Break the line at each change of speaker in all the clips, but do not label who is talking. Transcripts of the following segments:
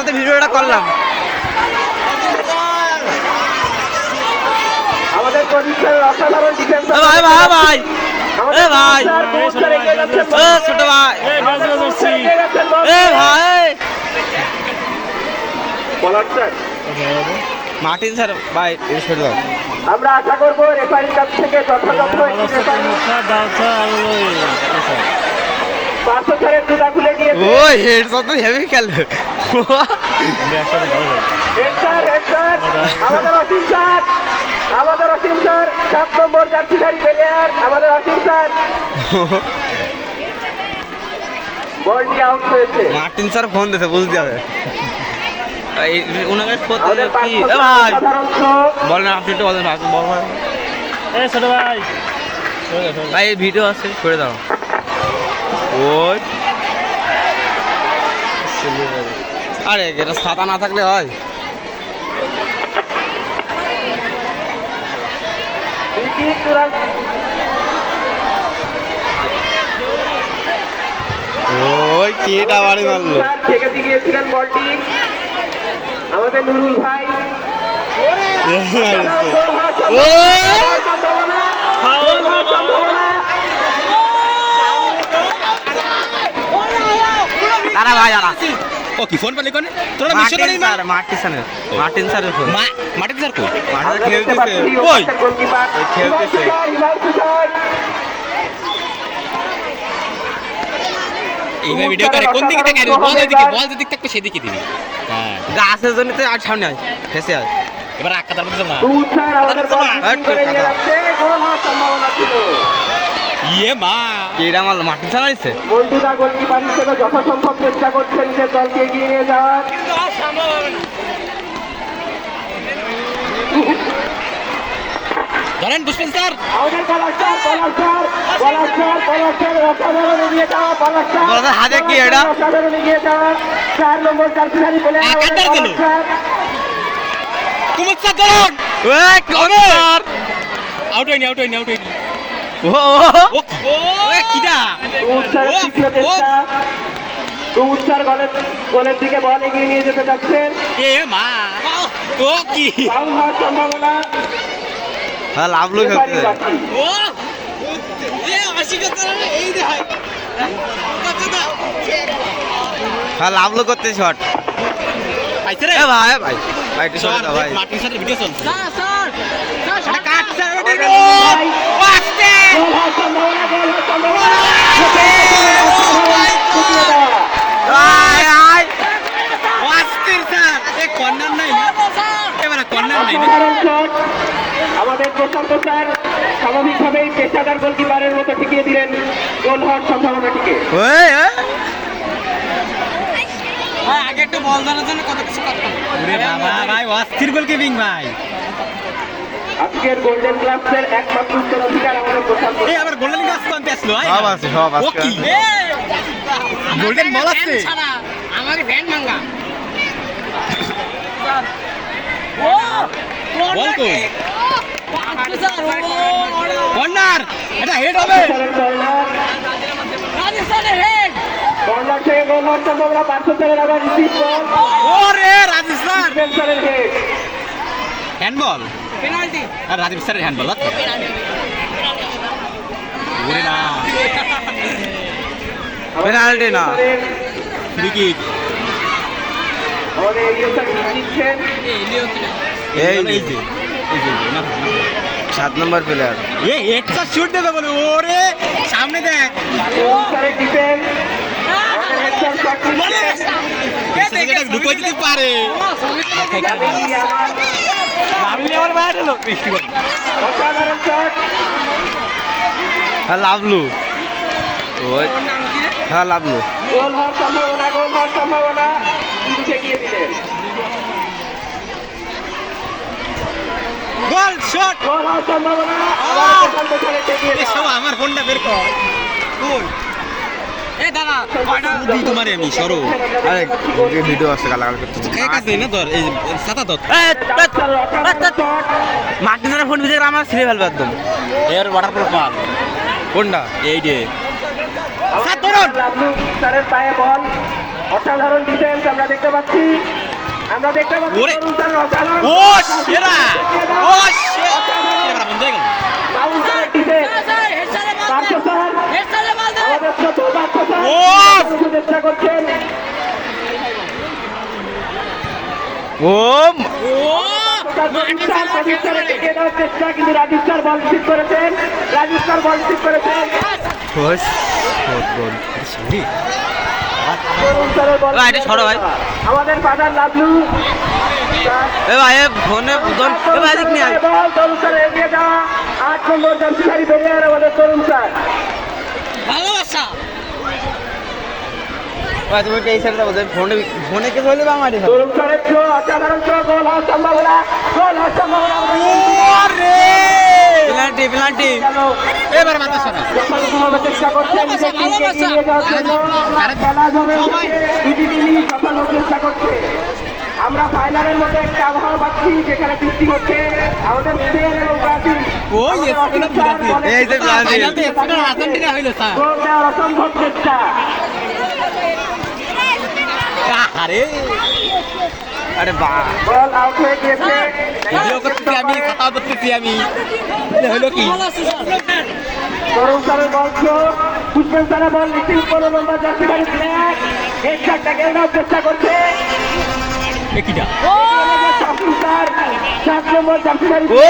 বলতে ভিডিওটা করলাম।
আমাদের প্রদীপের অসাধারণ ডিফেন্স
ভাই ভাই ভাই এ ভাই ও ছোট ভাই এ ভাই মার্টিন স্যার ভাই ছেড়ে দাও।
আমরা আশা করবো রেফারির কাছ থেকে যথাযথ পাঁচশো স্যারের জুতা খুলে দিয়ে
ও হেড শট তো হেভি খেলে।
আমাদের অসীম স্যার, আমাদের অসীম স্যার 7 নম্বর জার্সিধারী প্লেয়ার আমাদের অসীম স্যার বলটি আউট হয়েছে।
মার্টিন স্যার ফোন দিতে বুঝতে হবে ওনাকে
আমাদের
কি এ ভাই
সাধারণ শোক
বলেন আপনি একটু বলেন বল ভাই
এই ছোট ভাই
ভাই এই ভিডিও আছে করে দাও। ওই আরে এটা ছাতা না থাকলে হয়। ওই কেটা বাড়ি মারলো
ঠেকাতে গিয়েছিলেন বলটি আমাদের নুরুল ভাই।
দাঁড়া ভাই দাঁড়া
ও কি ফোন পালি কোনে তোরা মিশন করি
মার্টিন স্যারের ফোন
মাটিতে স্যার কই
মাঠে খেলতেছে
ওই
খেলতেছে
এই ভিডিও করে কোন দিকে তাকাই বল যেদিকে থাকবে সেদিকে দিবি। হ্যাঁ
গাছের জন্য তো আর সামনে আয় ফেসে আয়
এবার আকাতার মধ্যে জমা ইয়ে মা
কেটা মারলো মার্টিন স্যার আইছে
মন্টুদা গোলকিপার হিসেবে যথাসম্ভব চেষ্টা করছেন যে দলকে এগিয়ে নিয়ে যাওয়ার।
ধরেন পুষ্পেন স্যার
আমাদের অসাধারণ এগিয়ে যাওয়া
বলার হাতে কি এটা
অসাধারণ এগিয়ে যাওয়া 4 নম্বর জার্সিধারী
কাটার গেল।
প্লেয়ার
কুমুদ স্যার ধরুন
ওই কর্নার
আউট হয়নি
ও
ও কিডা
উৎসার গোলের দিকে বল এগিয়ে নিয়ে যেতে যাচ্ছেন।
এ মা ও কি
ফাউল হওয়ার সম্ভাবনা
হ্যাঁ লাভলো খেলতে
ও এ আশিক এই দেখ
হ্যাঁ লাভলো করতে শট
আইছে রে
এ ভাই ভাই ভাই একটু সরে দাও ভাই
মার্টিন স্যারের ভিডিও চলছে
এটা কাট স্যার ওটা
গোল হওয়ার সম্ভাবনা ছুটিয়ে দেওয়া।
আয় আয়
ওয়াস্তির স্যার এ কর্নার নাই না এবারে কর্নার নাই না
অসাধারণ শট আমাদের প্রশান্ত স্যার স্বাভাবিকভাবেই পেশাদার গোলকিপারের মতো টিকিয়ে দিলেন গোল হওয়ার সম্ভাবনাটিকে।
ওই
ভাই আগে একটু বল ধরার জন্য কত কিছু করতাম ওরে বাবা ভাই অস্থির গোলকিপিং ভাই
আজকের গোল্ডেন গ্লাভসের একমাত্র উত্তরাধিকার আমাদের প্রশান্ত।
এই আবার গোল্ডেন গ্লাভস কোনতে আসলো ভাই
সব আছে সব
ও
আছে
কি গোল্ডেন বল আছে
আমাকে ব্যান্ড ভাঙা
বল কই কর্নার এটা হেড হবে
কর্নার থেকে গোল হওয়ার সম্ভাবনা 500 স্যারের আবার রিসিভ বল
ওরে রাজস্থান
স্যারের হেড
হ্যান্ডবল
পেনাল্টি
আর রাজীব স্যারের হ্যান্ডবল ওরে না
পেনাল্টি না
ফ্রি কিক
আমাদের এগিয়ে স্যার জিতছেন।
এই যে 7 নম্বর প্লেয়ার
এ একটা শুট দেবে বলে ওরে সামনে দেখ
স্যারের ডিফেন্স আমাদের হেডশট শট নিচ্ছে।
এটা ঢুকিয়ে দিতে পারে আমি আবার বাইরে হলো বৃষ্টি করে
অসাধারণ শট
হ্যাঁ লাভলু ওই হ্যাঁ লাভলু
গোল হওয়ার সম্ভাবনা কিন্তু ঠেকিয়ে দিলেন।
গোল শট
গোল হওয়ার সম্ভাবনা আবার প্রশান্ত স্যারের ঠেকিয়ে
এ
দেওয়া।
সব আমার ফোনটা বের কর কই এ দাদা কয়টা দিই তোমারে আমি সরো
আরে ভিডিও আছে গালাগাল করতে
কে কাছে না ধর এই ছাতা ধর
মার্টিন স্যারের ফোন ভিজে আমার ছিঁড়ে ফেলবে একদম
এর ওয়াটারপ্রুফ মাল
কোনটা
এই যে
লাভলু স্যারের পায়ে বল অসাধারণ ডিফেন্স আমরা দেখতে পাচ্ছি
ওরে!
তরুণ স্যারের অসাধারণ
ও সেরা ও সেরা এবার বন্ধ হয়ে গেল
রাহুল স্যারের ডিফেন্স পার্থ স্যার আমাদের ছোট পার্থ স্যার
ও!
চেষ্টা করছেন
ও
চেষ্টা কিন্তু রাজীব স্যার বল রিসিভ করেছেন
গোল
তরুণ স্যারের বল
ভাই, এটা সরো ভাই।
আমাদের ফাদার লাভলু
এ ভাই ফোনে এ ভাই দেখ নিয়ে আয়।
বল তরুণ স্যার এগিয়ে যাওয়া 8 নম্বর জার্সিধারী প্লেয়ার আমাদের তরুণ স্যার
ভালোবাসা
ভাই তুমি এই সাইডটা বলতে ফোনে কে বলবে আমার
তরুণ স্যারের থ্রো অসাধারণ থ্রো গোল হওয়ার সম্ভাবনা
পেনাল্টি
এবার মাথা সরা
যথাযথভাবে চেষ্টা করছেন নিজের টিমকে এগিয়ে নিয়ে যাওয়ার জন্য খেলা জমে উঠেছে দুটি টিমই যথাযথ চেষ্টা করছে আমরা ফাইনালের মধ্যে একটা আবহাওয়া পাচ্ছি যেখানে বৃষ্টি হচ্ছে আমাদের স্পেন এবং ব্রাজিল
ওই স্পেন এবং ব্রাজিল।
এই যে ব্রাজিল।
ফাইনালতে স্পেন আর আর্জেন্টিনা হইলো স্যার
গোল দেওয়ার অসম্ভব চেষ্টা
আরে
আরে বাহ
বল আউট হয়ে গিয়েছে
ভিডিও করতেছি আমি কথা বলতেছি আমি এটা হলো কি
তরুণ স্যারের বল থ্রো পুষ্পেন স্যারের বল রিসিভ 15 নম্বর জার্সিধারী প্লেয়ার হেডশটটা নেওয়ার চেষ্টা করছে
একিটা
শামসুল স্যার 7 নম্বর জার্সিধারী
গোল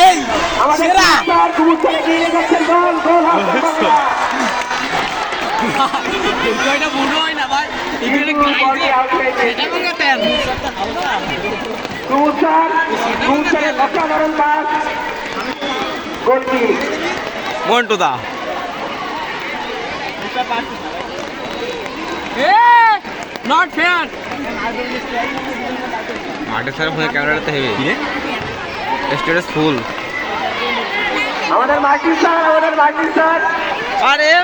এই
আমাদের
সেরা
স্যার কুমুদ স্যার এগিয়ে যাচ্ছেন গোল হওয়ার সম্ভাবনা
এটা বুড়ো হয় না ভাই এখানে
বলটি আউট হয়ে গিয়েছে
এটা কোন তেল
কুমুদ স্যারের অসাধারণ পাস গোলটি
মন্টু দা
নট ফেয়ার
মাঠের স্যার ফোনে ক্যামেরাতে হেভি স্টেটাস ফুল
আমাদের মার্টিন স্যার
আরে
এ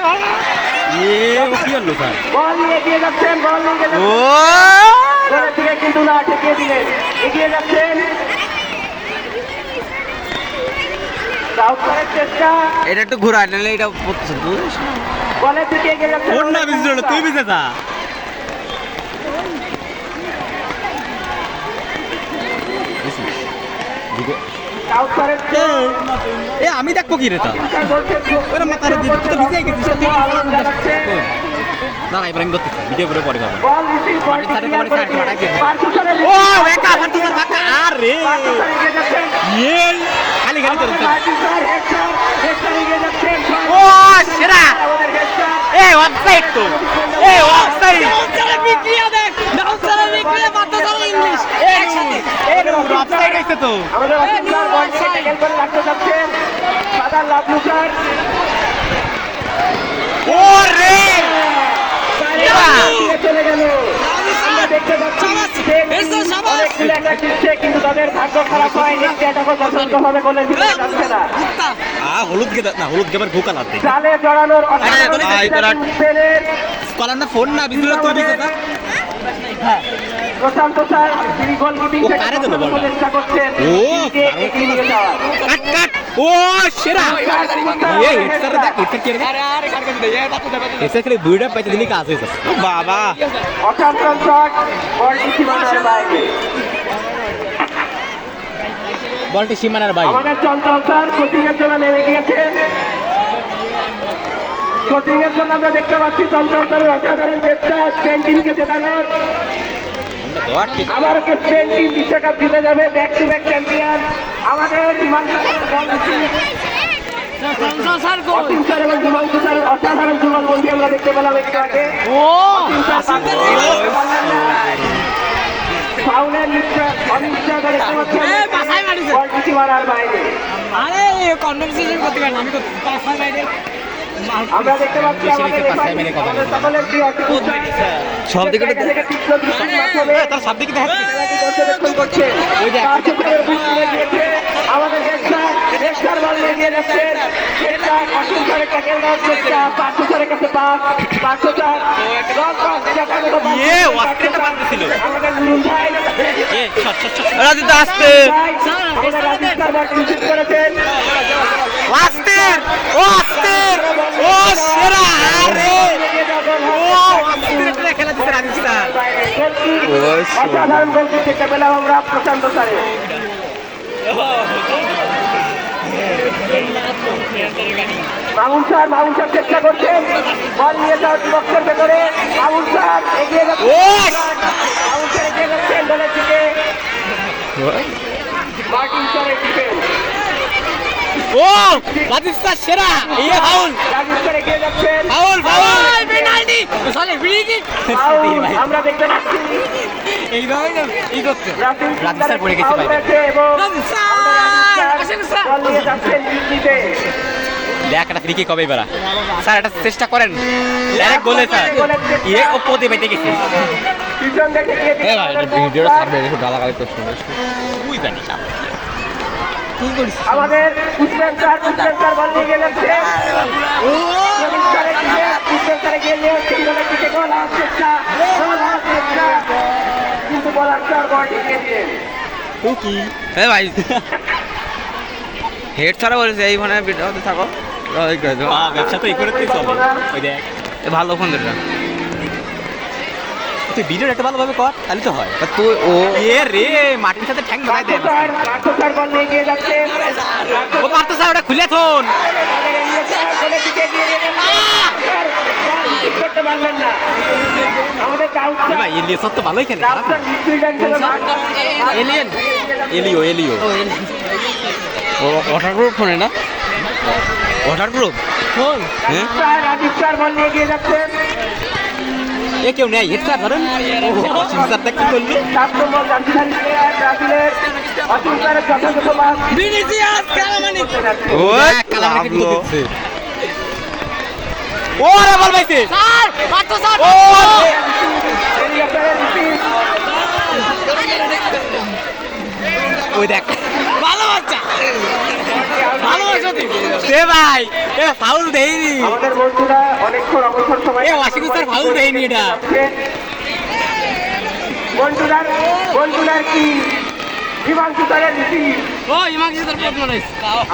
ও কি হলো স্যার
বল নিয়ে এগিয়ে যাচ্ছেন
ও
গোলের দিকে কিন্তু না ঠেকিয়ে দিলেন এগিয়ে যাচ্ছেন আউট করার চেষ্টা
এটা একটু ঘুরায় নাহলে এটা পড়তেছে
বলের দিকে এগিয়ে যাচ্ছেন
কোন না বিজল তুই বিজে যা
আউট করার
এ আমি দেখবো কি রে তা ওরে মাথার দিকে তো ভিজে গেছিস না এবার আমি করতেছি ভিডিও করে পরে করব
বল রিসিভ বল
সাথে তোমার সাথে মারা গেছে।
পার্থসারের
ও একা ফাটা স্যার ফাটা আরে
এগিয়ে যাচ্ছেন
ইয়ে খালি খালি তোর
মার্টিন স্যার হেডশট এগিয়ে যাচ্ছেন
ও সেরা
আমাদের হেডশট
এই অফসাইড তো এই অফসাইড
বিক্রিয়া দেখ ডাউসারের বিক্রিয়া বাতাসারের ইংলিশ একসাথে
এই অফসাইড হইছে তো
আমাদের অফিসার বলকে ট্যাকেল করে রাখতে যাচ্ছেন ফাদার লাভলু স্যার
ও রে
চলে গেল আমরা দেখতে পাচ্ছি অনেকগুলো অ্যাটাক দিচ্ছে কিন্তু তাদের ভাগ্য খারাপ হয় একটি অ্যাটাকও যথাযথভাবে গোলের ভিতরে যাচ্ছে না
হলুদ গে না হলুদ গেবার ভুকা লাগতে
জালে জড়ানোর অসাধারণ
ভাই,
চেষ্টা
তোরা-
কিন্তু স্পেনের
কলার না ফোন না বিজুল তুই বিজে যা
প্রশান্ত স্যার তিনি গোলকিপিং
ও
থেকে
কারে দিল বলটা?
চেষ্টা করছেন
ও,
টিমকে এগিয়ে নিয়ে যাওয়ার
কাট কাট ও সেরা এই হেডসার দেখ হেডসার কি রে হেডসার খেলে দুইটা পাইতে দিলি কাজ হইছে
বাবা
অসাধারণ শট বলটি সীমানার বাইরে
বলটি সীমানার বাইরে
আমাদের চঞ্চল স্যার কোচিং এর জন্য নেমে গিয়েছেন কোচিং এর জন্য আমরা দেখতে পাচ্ছি চঞ্চল স্যারের অসাধারণ চেষ্টা স্পেন টিমকে জেতানোর আবার স্পেন টিম বিশ্বকাপ জিতে যাবে ব্যাক টু ব্যাক চ্যাম্পিয়ন আমাদের হিমাংশু
স্যার গোল
অসীম স্যার এবং হিমাংশু স্যারের অসাধারণ যুগলবন্দি আমরা দেখতে পেলাম একটু আগে
ও
ফাউলের অনিশ্চয় দেখতে পাচ্ছেন
বাসায় মারিছে
বলটি সীমানার বাইরে
আরে কনভারসেশন করতে পারেন আমি করতে পাঁচটা বাইরে
আমরা দেখতে পাচ্ছি আমাদের
পাশে মেরে কথা বলে।
সকলের প্রিয় অতিথি
সব দিকে তো
থেকে তীক্ষ্ণ দৃষ্টির মাধ্যমে
তার সব দিকে দেখা
খেলাটি পর্যবেক্ষণ করছে কার্যকরের বুঝতে গিয়েছে আমাদের হেডশট বল এগিয়ে যাচ্ছেন হেডশট অসীম স্যারের ট্যাকেল দেওয়ার চেষ্টা পার্থ স্যারের কাছে pass Partha sir long pass
ইয়ে ওয়াস্টেটা বাঁধছিল
আমাদের নুরুল ভাই
এ শট শট শট
রাজু তো আসতে
আমাদের রাজীব স্যার বল রিসিভ করেছেন
ওয়াস্টের ও সেরা আরে
এগিয়ে যাওয়ার
খেলা দিচ্ছে রাজীব স্যার।
অসাধারণ গোলটি দেখতে পেলাম আমরা প্রশান্ত স্যারের। মামুন স্যার চেষ্টা করছেন, বল নিয়ে যাওয়ার বক্সের ভেতরে। মামুন স্যার এগিয়ে যাচ্ছেন দলের দিকে। মার্টিন স্যারের ডিফেন্স।
ও রাজীব স্যার সেরা। এই ফাউল,
রাজীব স্যার এগিয়ে যাচ্ছেন।
Foul, foul,
penalty sorry free kick
foul আমরা দেখতে পাচ্ছি।
এইভাবে এই করতে
রাজীব
স্যার পড়ে গেছে ভাই।
এবং
রাজীব স্যার অশোক স্যার
বল নিয়ে যাচ্ছেন দিল্লিতে।
দেখ একটা ফ্রি কিক কবে এবার স্যার, এটা চেষ্টা করেন ডাইরেক্ট গোলে স্যার। ইয়ে ও পদে বেঁধে গেছে।
পিছন দেখে গিয়ে
এ ভাই এটা ভিডিওটা ছাড়বে, দেখো গালাগালি করছে।
তুই জানিস
আমাদের পুষ্পেন স্যার বল নিয়ে গিয়ে যাচ্ছে। নবীন স্যারের দিকে, পুষ্পেন স্যার এগিয়ে নিয়ে যাচ্ছেন দলের দিকে। গোল হওয়ার চেষ্টা, কিন্তু বলার স্যার বল ঢেকে দিলেন।
এ ভাই হেড ছাড়া বলেছে এই মানে ভিডিওতে থাকো।
ব্যবসা তো এই করতেই চলে। ওই দেখ
এ ভালো ফোন দিটা
তুই ভিডিওটা একটু ভালোভাবে কর, তাহলে তো হয়।
তুই ও
এ রে মাটির সাথে ঠ্যাং ধরাই দেয়।
রাঠো স্যার বল নিয়ে গিয়ে যাচ্ছে।
ও পারতো স্যার, ওটা খুলে থন।
গোলের দিকে এগিয়ে দিলেন। স্যার, বল ঠিক করতে পারলেন না। আমাদের দাউদ স্যার,
ভাই এলিও সব তো ভালোই খেলে।
দাউদ স্যার মিডফিল্ডার ছিল না।
এলিয়েন এলিও
ও ওয়াটার প্রুফ ফোন না, ওয়াটার প্রুফ ফোন। হ্যাঁ
রাজীব স্যার বল নিয়ে গিয়ে যাচ্ছেন।
এ কেউ নেই হেড স্যার ধরেন। অসীম স্যার দেখ কি করলো।
7 নম্বর জার্সিধারী প্লেয়ার ব্রাজিলের অসীম স্যারের যথাযথ মাস।
ভিনিসিয়াস কালামানি
ও
কালামানি
লাগলো।
দিচ্ছে। ও রে বল পাইছে।
স্যার মাত্র স্যার
ও
এরিয়া প্লেয়ারের রিপিট।
ওই দেখ
ভালো বাচ্চা ভালো বাচ্চা
সে ভাই এ ফাউল দেয়নি।
আমাদের বন্ধুরা অনেকক্ষণ অবসর সময়
এ ওয়াসিম স্যার ফাউল দেয়নি এটা। বন্ধুরার কি হিমাংশু স্যারের রিপিট।
ও ইমাগি স্যার প্রথম নাইস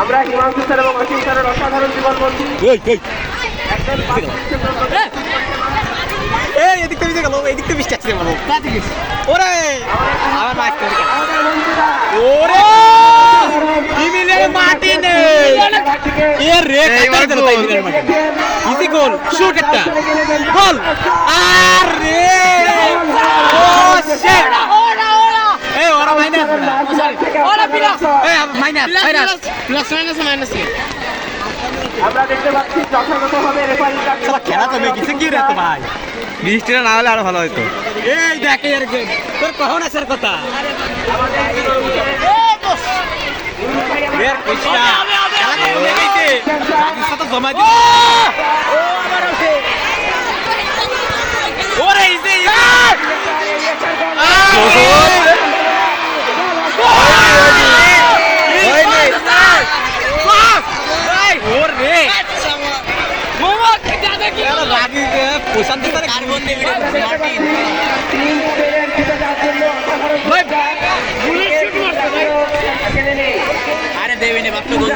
আমরা হিমাংশু স্যার এবং অসীম স্যারের অসাধারণ জীবন বন্ধু। একদম
এই এদিক থেকে গেল, এদিক থেকে বৃষ্টি আসছে বলো। ওরে আবার মাছ করে গেল।
আমাদের বন্ধুরা
ওরে ইমিলিয়ানো মার্টিনেজ এ রে কাটারে দিল তাই ইমিলিয়ানো মার্টিনেজ। ইজি গোল, শুট একটা গোল। আরে ও শিট।
ওরা
এ ওরা মাইনাস
ওরা প্লাস
এ মাইনাস মাইনাস
প্লাস
আমরা দেখতে পাচ্ছি যথাযথভাবে রেফারি
সালা খেলা তো মেগিছে কি রে তো ভাই।
বৃষ্টিটা না হলে আরো ভালো হতো।
এই দেখ এর গেম তোর কখন আসার কথা। এর কৃষ্ণা খেলা তো মেগিছে রাজস্থান তো জমা দি। ওরে ইজি ওরে
মোহাম্মদ দাদা কি
রাগি প্রশান্ত স্যার কার্বন দিয়ে ভিডিও
তিন প্লেয়ার জিতে যাওয়ার জন্য অসাধারণ চেষ্টা। খেলে নেই।
আরে দেবিনে মাত্র গোল।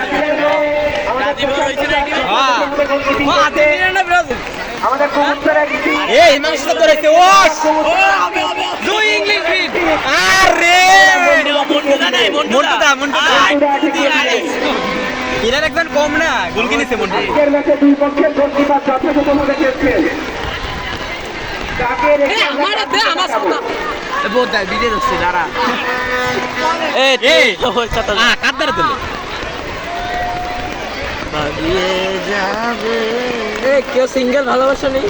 আমাদের কবুতরের রিপিট।
এ হিমাংশু তো ধরেছে। ও দুই ইংলিশ বিট। আরে মন্টুদা এর একজন কম না গোল কিনেছে মন্টু।
আজকের ম্যাচে দুই পক্ষের গোলকিপার যথাযথভাবে খেলছেন। তাকে রেখে আমরা
আমার দে আমার সাথে
বহুত দাই ভিডিও হচ্ছে দাঁড়া।
এ কার দ্বারা দিল।
কেউ সিঙ্গেল ভালোবাসা নেই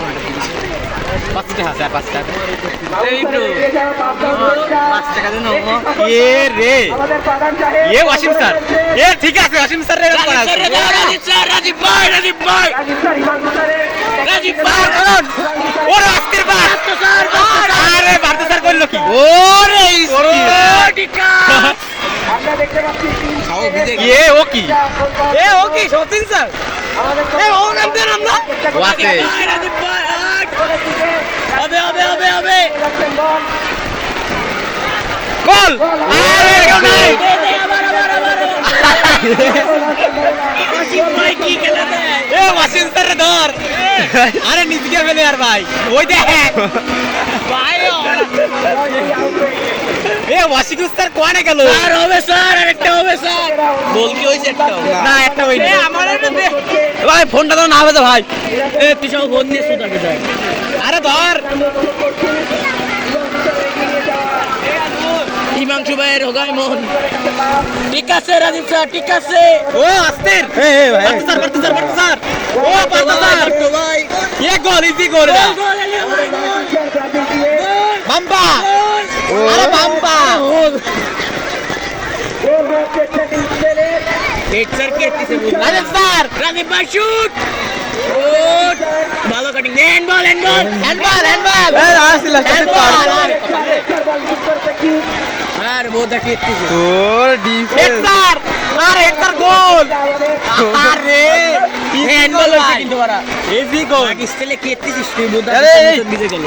5 টাকা স্যার 5 টাকা।
মাউন্টেনে এগিয়ে যাওয়া পাবনার গোলটা।
5 টাকা দিন
এ রে
আমাদের প্রধান সাহেব
এ ওয়াসিম স্যার এ ঠিক আছে ওয়াসিম স্যার রে করা আছে।
রাজীব ভাই
রাজীব স্যার হিমাংশু স্যারের
রাজীব
স্যার করুন ওরে আজকের বার আরে ভারত স্যার করলো কি। ওরে
আমরা দেখতে পাচ্ছি তিন
এ ও কি এ ও কি সতীন স্যার
আমাদের
এ ও নাম দেন আমরা ও আছে
রাজীব ভাই হবে
যাচ্ছেন বল।
গোল আরে কেউ নাই।
ভাই কি খেলা দেয়
এ ওয়াসিম স্যার ধর আরে নিচে ফেলে আর ভাই ওই দেখ
ভাই
এ ওয়াশিকুস স্যার কোয়ানে গেল
আর হবে স্যার আরেকটা হবে স্যার
গোল কি হয়েছে একটা
না একটা হইনি
এ আমার এটা দে
ভাই ফোনটা তো না হবে তো ভাই
এ তুই সব ফোন নিয়ে সুতাকে যায়
আরে ধর
হিমাংশু ভাইয়ের হোগায় মন ঠিক আছে রাজীব স্যার ঠিক আছে
ও আস্তির পারতো স্যার ও পারতো স্যার
ভাই
এ গোল ইজি গোল বাম্বা আরে বাম্বা
স্যার কে দিছে
রাজীব স্যার
রাজীব ভাই শুট ভালো কাটিং হ্যান্ডবল
হ্যান্ডবল
আর বউ দেখি
তোর ডিফেন্স
হেক্টর আরে হেক্টর গোল আরে
হ্যান্ডবল
ভাই
কিন্তু ওরা
ইজি গোল
পাকিস্তানে কে দিছিস তুই বউ
আরে,
দেখি ভিজে গেল